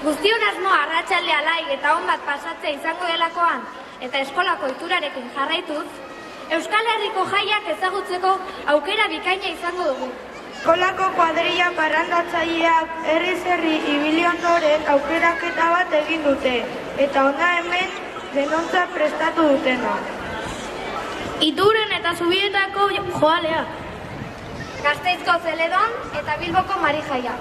Guztion asmoa arratsalde alai eta on bat pasatzea izango delakoan eta eskolako ohiturarekin jarraituz, Euskal Herriko jaiak ezagutzeko aukera bikaina izango dugu. Eskolako kuadrilla parrandatzaileak herriz herri ibili ondoren aukeraketa bat egin dute, eta hona hemen denontzat prestatu dutena. Ituren eta Zubietako joalea. Gasteizko Zeledon eta Bilboko Marijaia.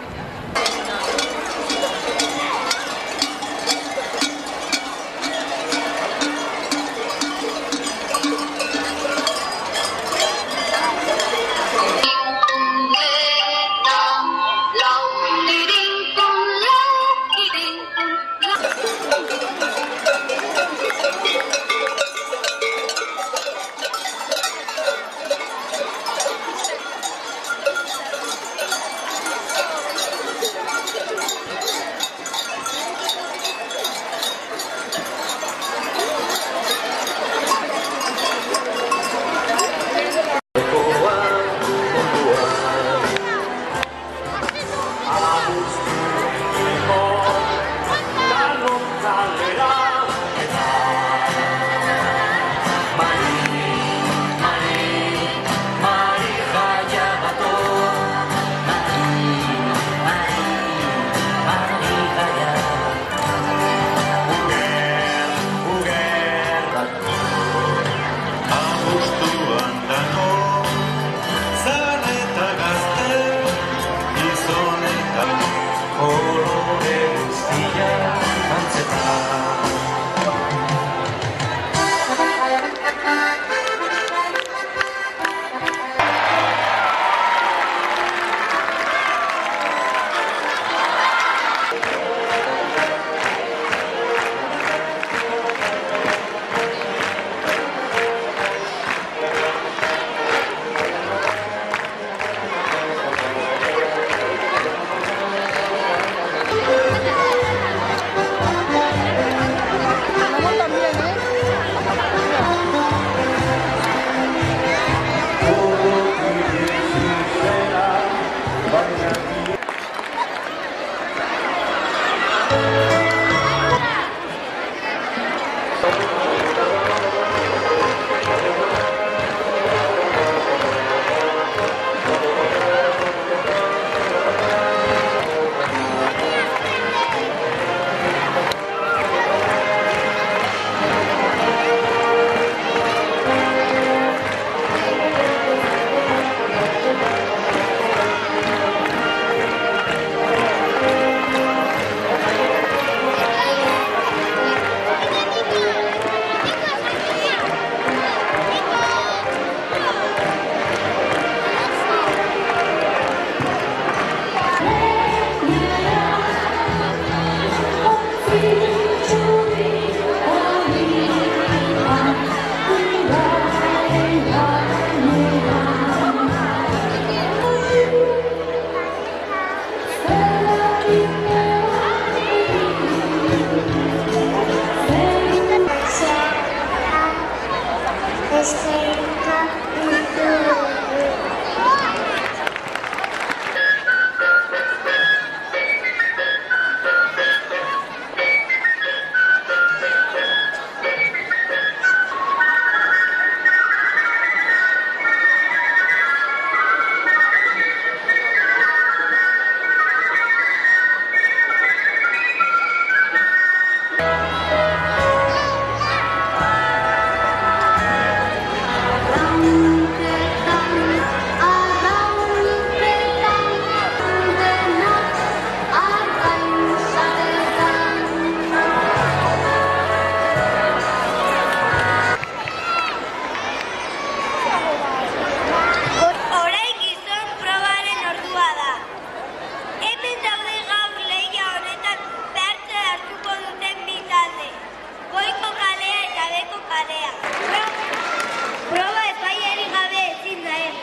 Proba epailerik gabe ezin da egin.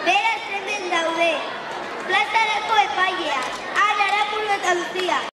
Beraz hemen daude. Plazarako epailea, Ana Arapuru eta Lucia.